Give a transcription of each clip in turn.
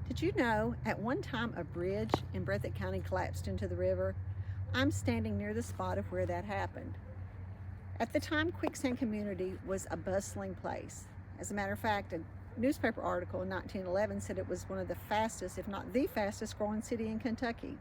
Did you know at one time a bridge in Breathitt County collapsed into the river? I'm standing near the spot of where that happened. At the time, Quicksand community was a bustling place. As a matter of fact, a newspaper article in 1911 said it was one of the fastest, if not the fastest growing city in Kentucky.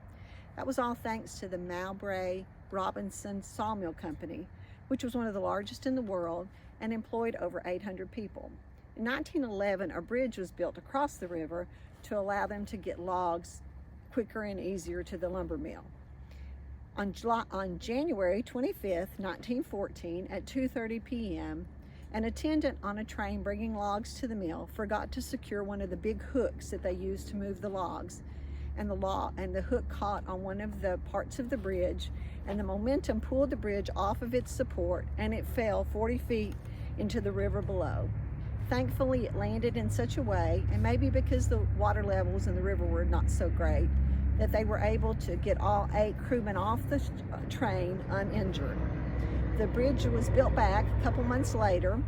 That was all thanks to the Mowbray Robinson Sawmill Company, which was one of the largest in the world and employed over 800 people. In 1911, a bridge was built across the river to allow them to get logs quicker and easier to the lumber mill. On January 25th, 1914, at 2:30 p.m., an attendant on a train bringing logs to the mill forgot to secure one of the big hooks that they used to move the logs, and the hook caught on one of the parts of the bridge, and the momentum pulled the bridge off of its support, and it fell 40 feet into the river below. Thankfully, it landed in such a way, and maybe because the water levels in the river were not so great, that they were able to get all 8 crewmen off the train uninjured. The bridge was built back a couple months later,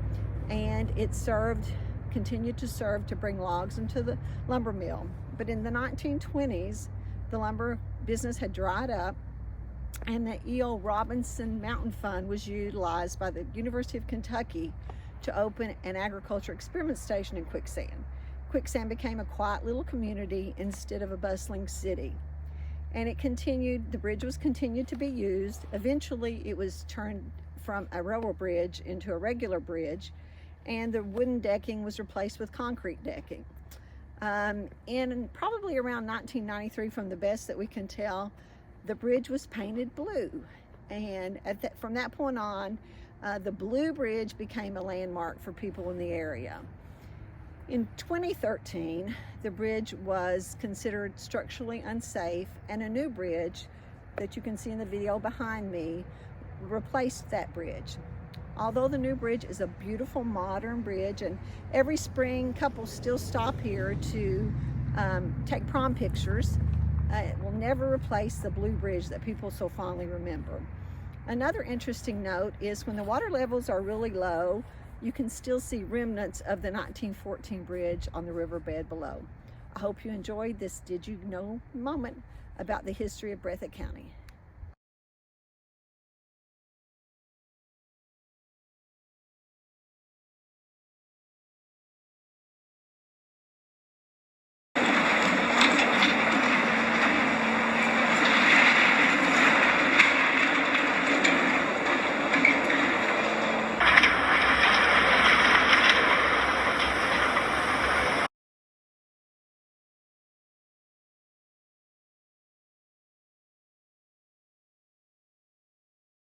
and it continued to serve to bring logs into the lumber mill. But in the 1920s, the lumber business had dried up, and the E.O. Robinson Mountain Fund was utilized by the University of Kentucky to open an agriculture experiment station in Quicksand. Quicksand became a quiet little community instead of a bustling city. And the bridge was continued to be used. Eventually it was turned from a railroad bridge into a regular bridge, and the wooden decking was replaced with concrete decking. And probably around 1993, from the best that we can tell, the bridge was painted blue. And from that point on, the blue bridge became a landmark for people in the area. In 2013, the bridge was considered structurally unsafe, and a new bridge that you can see in the video behind me replaced that bridge. Although the new bridge is a beautiful modern bridge, and every spring couples still stop here to take prom pictures, it will never replace the blue bridge that people so fondly remember. Another interesting note is when the water levels are really low, you can still see remnants of the 1914 bridge on the riverbed below. I hope you enjoyed this Did You Know moment about the history of Breathitt County.